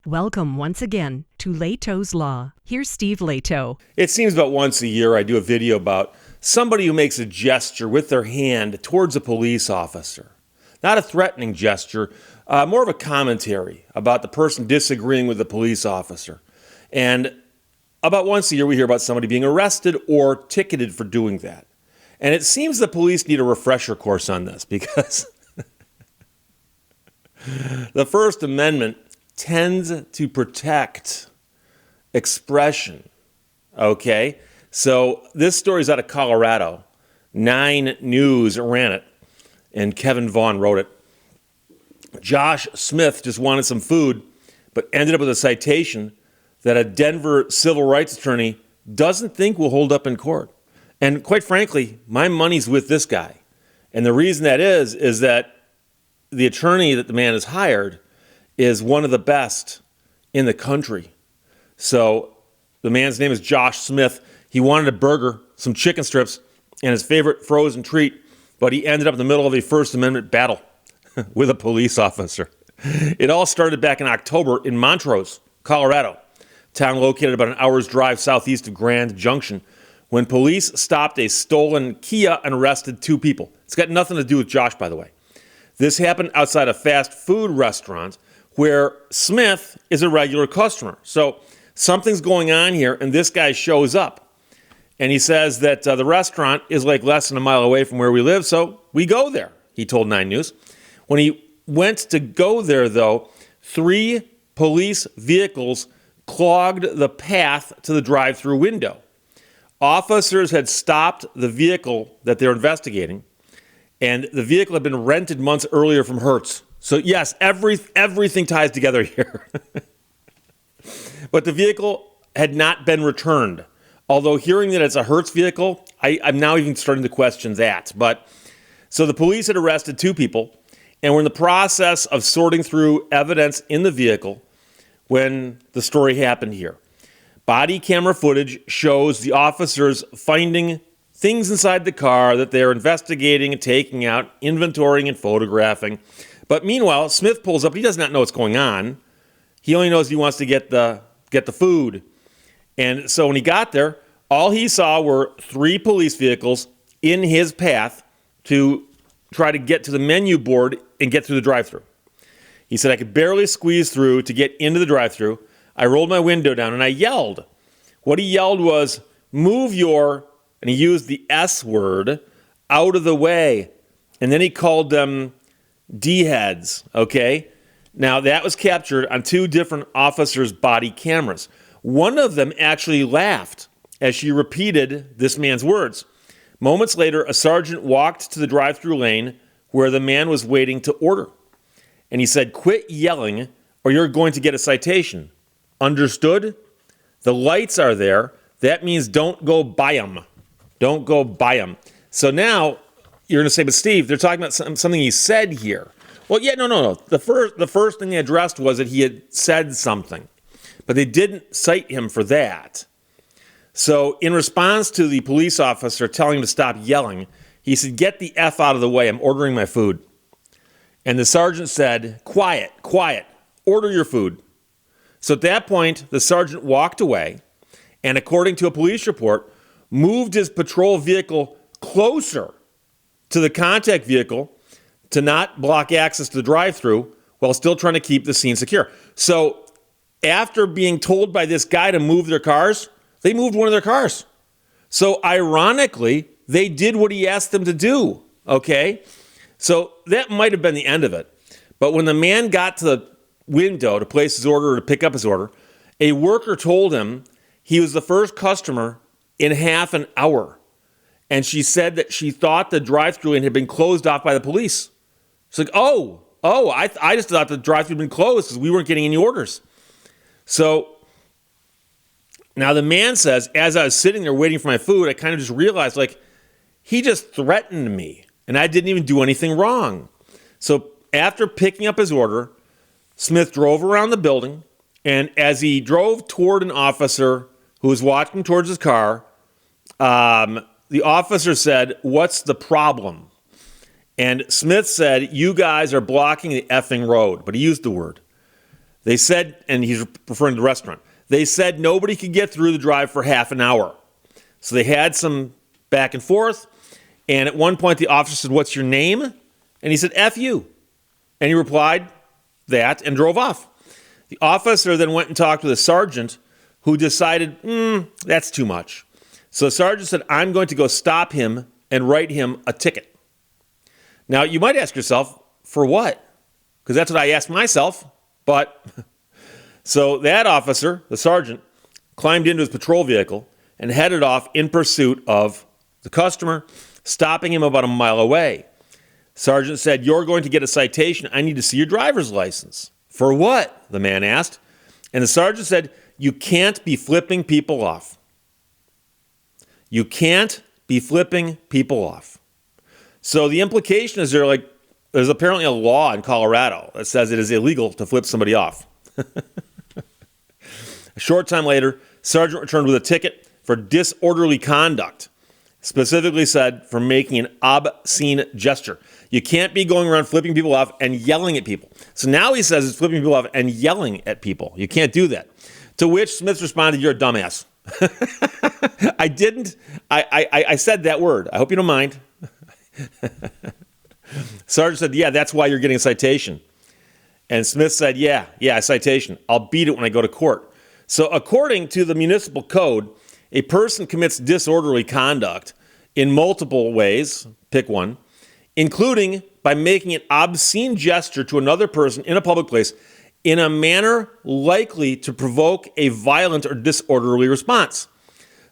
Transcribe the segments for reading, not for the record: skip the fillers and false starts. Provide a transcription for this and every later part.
Welcome once again to Lehto's Law. Here's Steve Lehto. It seems about once a year I do a video about somebody who makes a gesture with their hand towards a police officer. Not a threatening gesture, more of a commentary about the person disagreeing with the police officer. And about once a year we hear about somebody being arrested or ticketed for doing that. And it seems the police need a refresher course on this because the First Amendment tends to protect expression, okay? So this story is out of Colorado. 9 News ran it, and Kevin Vaughn wrote it. Josh Smith just wanted some food, but ended up with a citation that a Denver civil rights attorney doesn't think will hold up in court. And quite frankly, my money's with this guy. And the reason that is that the attorney that the man has hired is one of the best in the country. So the man's name is Josh Smith. He wanted a burger, some chicken strips, and his favorite frozen treat, but he ended up in the middle of a First Amendment battle with a police officer. It all started back in October in Montrose, Colorado, town located about an hour's drive southeast of Grand Junction, when police stopped a stolen Kia and arrested 2 people. It's got nothing to do with Josh, by the way. This happened outside a fast food restaurant where Smith is a regular customer. So something's going on here, and this guy shows up. And he says that the restaurant is like less than a mile away from where we live, so we go there, he told 9 News. When he went to go there, though, 3 police vehicles clogged the path to the drive-through window. Officers had stopped the vehicle that they're investigating, and the vehicle had been rented months earlier from Hertz. So yes, everything ties together here. But the vehicle had not been returned. Although hearing that it's a Hertz vehicle, I'm now even starting to question that. But so the police had arrested 2 people and were in the process of sorting through evidence in the vehicle when the story happened here. Body camera footage shows the officers finding things inside the car that they're investigating and taking out, inventorying and photographing. But meanwhile, Smith pulls up. He does not know what's going on. He only knows he wants to get the food. And so when he got there, all he saw were 3 police vehicles in his path to try to get to the menu board and get through the drive-thru. He said, I could barely squeeze through to get into the drive-thru. I rolled my window down and I yelled. What he yelled was, move your, and he used the S word, out of the way. And then he called them D-heads, okay? Now, that was captured on 2 different officers' body cameras. One of them actually laughed as she repeated this man's words. Moments later, a sergeant walked to the drive-thru lane where the man was waiting to order. And he said, quit yelling or you're going to get a citation. Understood? The lights are there. That means don't go by them. Don't go by them. So now you're going to say, but Steve, they're talking about something he said here. Well, yeah, no. The first thing they addressed was that he had said something, but they didn't cite him for that. So in response to the police officer telling him to stop yelling, he said, get the F out of the way. I'm ordering my food. And the sergeant said, quiet, order your food. So at that point, the sergeant walked away and, according to a police report, moved his patrol vehicle closer to the contact vehicle to not block access to the drive-thru while still trying to keep the scene secure. So after being told by this guy to move their cars, they moved one of their cars. So ironically, they did what he asked them to do, okay? So that might have been the end of it. But when the man got to the window to place his order or to pick up his order, a worker told him he was the first customer in half an hour. And she said that she thought the drive-thru lane had been closed off by the police. She's like, I just thought the drive-thru had been closed because we weren't getting any orders. So now the man says, as I was sitting there waiting for my food, I kind of just realized, like, he just threatened me and I didn't even do anything wrong. So after picking up his order, Smith drove around the building, and as he drove toward an officer who was walking towards his car, the officer said, "What's the problem?" And Smith said, "You guys are blocking the effing road," but he used the word. They said, and he's referring to the restaurant, they said nobody could get through the drive for half an hour. So they had some back and forth. And at one point, the officer said, "What's your name?" And he said, "F you." And he replied that and drove off. The officer then went and talked with a sergeant who decided, that's too much. So the sergeant said, "I'm going to go stop him and write him a ticket." Now, you might ask yourself, for what? Because that's what I asked myself. But so that officer, the sergeant, climbed into his patrol vehicle and headed off in pursuit of the customer, stopping him about a mile away. Sergeant said, "You're going to get a citation. I need to see your driver's license." "For what?" the man asked. And the sergeant said, "You can't be flipping people off. You can't be flipping people off." So the implication is there's apparently a law in Colorado that says it is illegal to flip somebody off. A short time later, sergeant returned with a ticket for disorderly conduct, specifically said for making an obscene gesture. You can't be going around flipping people off and yelling at people. So now he says it's flipping people off and yelling at people. You can't do that. To which Smith responded, "You're a dumbass." I didn't. I said that word. I hope you don't mind. Sergeant said, "Yeah, that's why you're getting a citation." And Smith said, yeah, a citation. "I'll beat it when I go to court." So according to the municipal code, a person commits disorderly conduct in multiple ways, pick one, including by making an obscene gesture to another person in a public place in a manner likely to provoke a violent or disorderly response.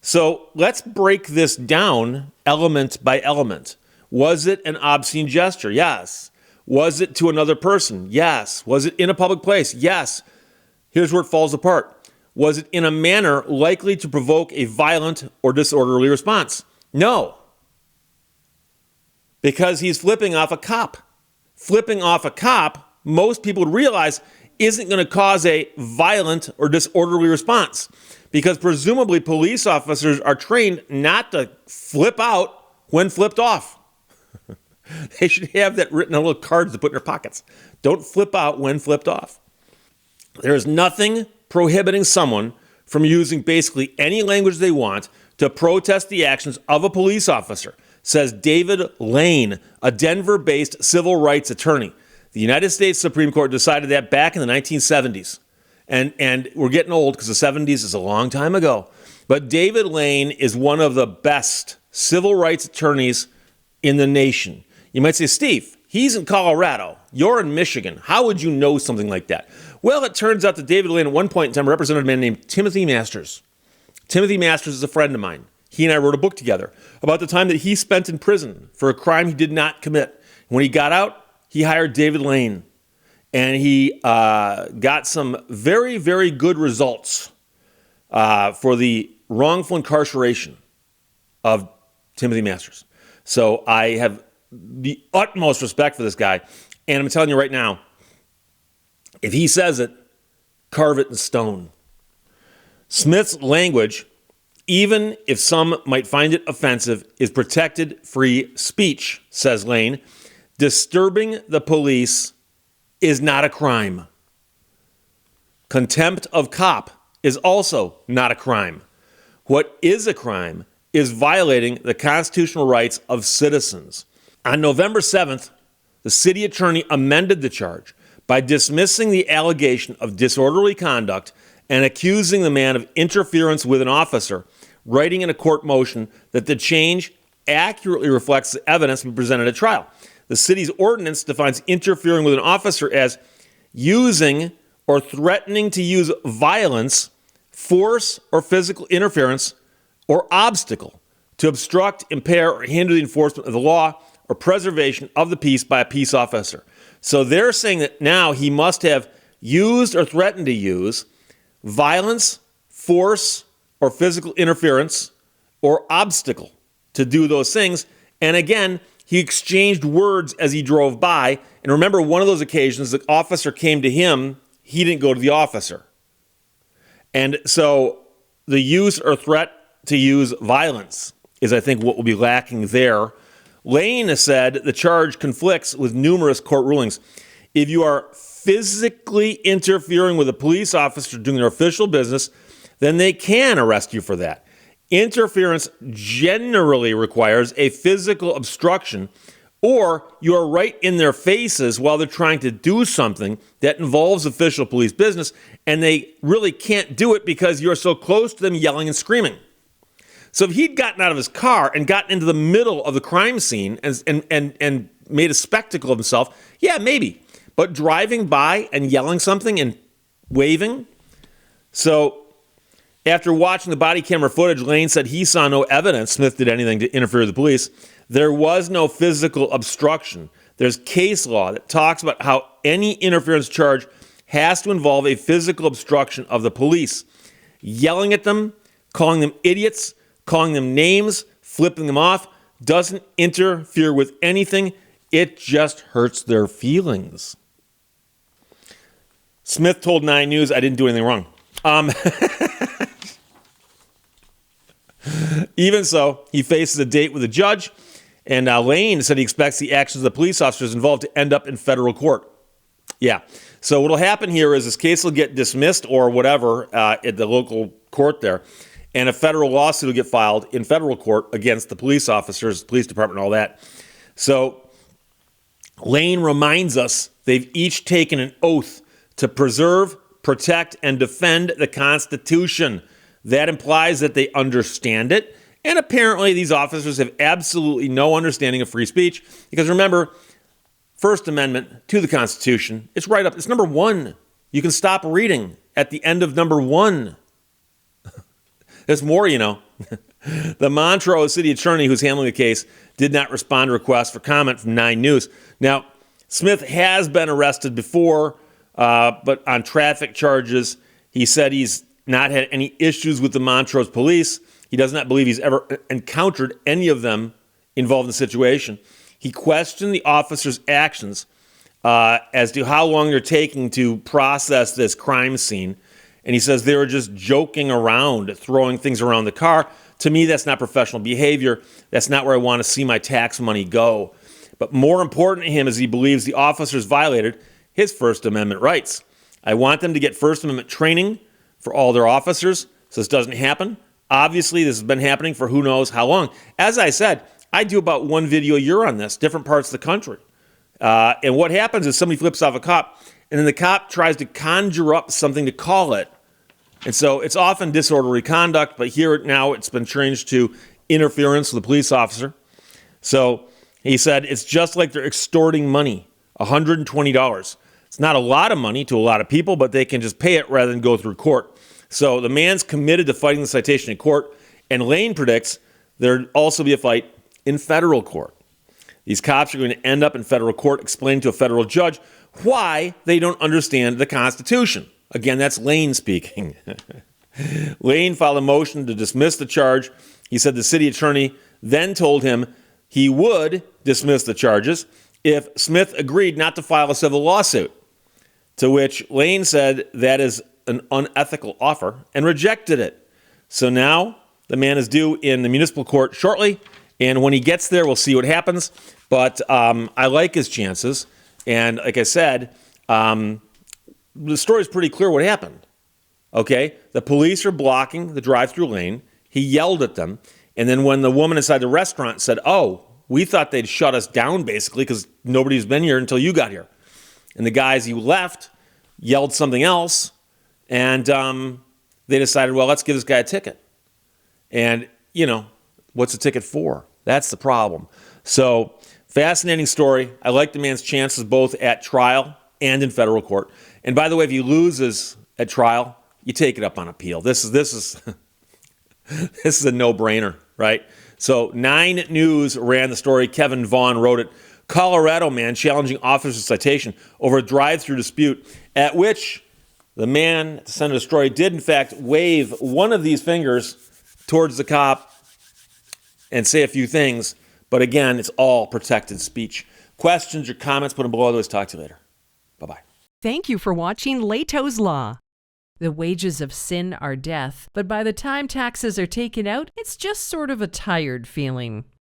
So let's break this down element by element. Was it an obscene gesture? Yes. Was it to another person? Yes. Was it in a public place? Yes. Here's where it falls apart. Was it in a manner likely to provoke a violent or disorderly response? No. Because he's flipping off a cop. Flipping off a cop, most people would realize, isn't going to cause a violent or disorderly response. Because presumably police officers are trained not to flip out when flipped off. They should have that written on little cards to put in their pockets. Don't flip out when flipped off. There is nothing prohibiting someone from using basically any language they want to protest the actions of a police officer, says David Lane, a Denver-based civil rights attorney. The United States Supreme Court decided that back in the 1970s. And we're getting old because the 70s is a long time ago. But David Lane is one of the best civil rights attorneys in the nation. You might say, "Steve, he's in Colorado. You're in Michigan. How would you know something like that?" Well, it turns out that David Lane at one point in time represented a man named Timothy Masters. Timothy Masters is a friend of mine. He and I wrote a book together about the time that he spent in prison for a crime he did not commit. When he got out, he hired David Lane. And he got some very, very good results for the wrongful incarceration of Timothy Masters. So I have the utmost respect for this guy. And I'm telling you right now, if he says it, carve it in stone. Smith's language, even if some might find it offensive, is protected free speech, says Lane. Disturbing the police is not a crime. Contempt of cop is also not a crime. What is a crime is violating the constitutional rights of citizens. On November 7th, the city attorney amended the charge by dismissing the allegation of disorderly conduct and accusing the man of interference with an officer, writing in a court motion that the change accurately reflects the evidence to be presented at trial. The city's ordinance defines interfering with an officer as using or threatening to use violence, force, or physical interference or obstacle to obstruct, impair, or hinder the enforcement of the law or preservation of the peace by a peace officer. So they're saying that now he must have used or threatened to use violence, force, or physical interference or obstacle to do those things. And again, he exchanged words as he drove by. And remember, one of those occasions, the officer came to him. He didn't go to the officer. And so the use or threat to use violence is, I think, what will be lacking there. Lane said the charge conflicts with numerous court rulings. If you are physically interfering with a police officer doing their official business, then they can arrest you for that. Interference generally requires a physical obstruction, or you are right in their faces while they're trying to do something that involves official police business, and they really can't do it because you're so close to them yelling and screaming. So if he'd gotten out of his car and gotten into the middle of the crime scene and made a spectacle of himself, yeah, maybe. But driving by and yelling something and waving? So after watching the body camera footage, Lane said he saw no evidence Smith did anything to interfere with the police. There was no physical obstruction. There's case law that talks about how any interference charge has to involve a physical obstruction of the police. Yelling at them, calling them idiots, calling them names, flipping them off, doesn't interfere with anything. It just hurts their feelings. Smith told 9 News, I didn't do anything wrong. Even so, he faces a date with a judge, and Lane said he expects the actions of the police officers involved to end up in federal court. Yeah. So what will happen here is this case will get dismissed or whatever at the local court there, and a federal lawsuit will get filed in federal court against the police officers, police department, all that. So Lane reminds us they've each taken an oath to preserve, protect, and defend the Constitution. That implies that they understand it. And apparently these officers have absolutely no understanding of free speech. Because remember, First Amendment to the Constitution, it's right up. It's number 1. You can stop reading at the end of number 1. There's more, you know. The Montrose city attorney who's handling the case did not respond to requests for comment from 9 News. Now, Smith has been arrested before, but on traffic charges. He said he's not had any issues with the Montrose police. He does not believe he's ever encountered any of them involved in the situation. He questioned the officers' actions as to how long they're taking to process this crime scene. And he says they were just joking around, throwing things around the car. To me, that's not professional behavior. That's not where I want to see my tax money go. But more important to him is he believes the officers violated his First Amendment rights. I want them to get First Amendment training for all their officers so this doesn't happen. Obviously, this has been happening for who knows how long. As I said, I do about 1 video a year on this, different parts of the country. And what happens is somebody flips off a cop, and then the cop tries to conjure up something to call it. And so it's often disorderly conduct, but here now it's been changed to interference with a police officer. So he said it's just like they're extorting money, $120. It's not a lot of money to a lot of people, but they can just pay it rather than go through court. So the man's committed to fighting the citation in court, and Lane predicts there'll also be a fight in federal court. These cops are going to end up in federal court explaining to a federal judge why they don't understand the Constitution. Again, that's Lane speaking. Lane filed a motion to dismiss the charge. He said the city attorney then told him he would dismiss the charges if Smith agreed not to file a civil lawsuit, to which Lane said that is an unethical offer and rejected it. So now the man is due in the municipal court shortly, and when he gets there, we'll see what happens. But I like his chances, and like I said, the story's pretty clear what happened. Okay? The police are blocking the drive-through lane. He yelled at them, and then when the woman inside the restaurant said, "Oh, we thought they'd shut us down basically because nobody's been here until you got here," and the guys who left yelled something else, and they decided, well, let's give this guy a ticket. And, you know, what's a ticket for? That's the problem. So, fascinating story. I like the man's chances both at trial and in federal court. And by the way, if he loses at trial, you take it up on appeal. This is this is a no-brainer, right? So 9 News ran the story. Kevin Vaughn wrote it. Colorado man challenging officer's citation over a drive-through dispute, at which the man at the center of the story did, in fact, wave one of these fingers towards the cop and say a few things. But again, it's all protected speech. Questions or comments, put them below. Otherwise, talk to you later. Bye-bye. Thank you for watching Lehto's Law. The wages of sin are death, but by the time taxes are taken out, it's just sort of a tired feeling.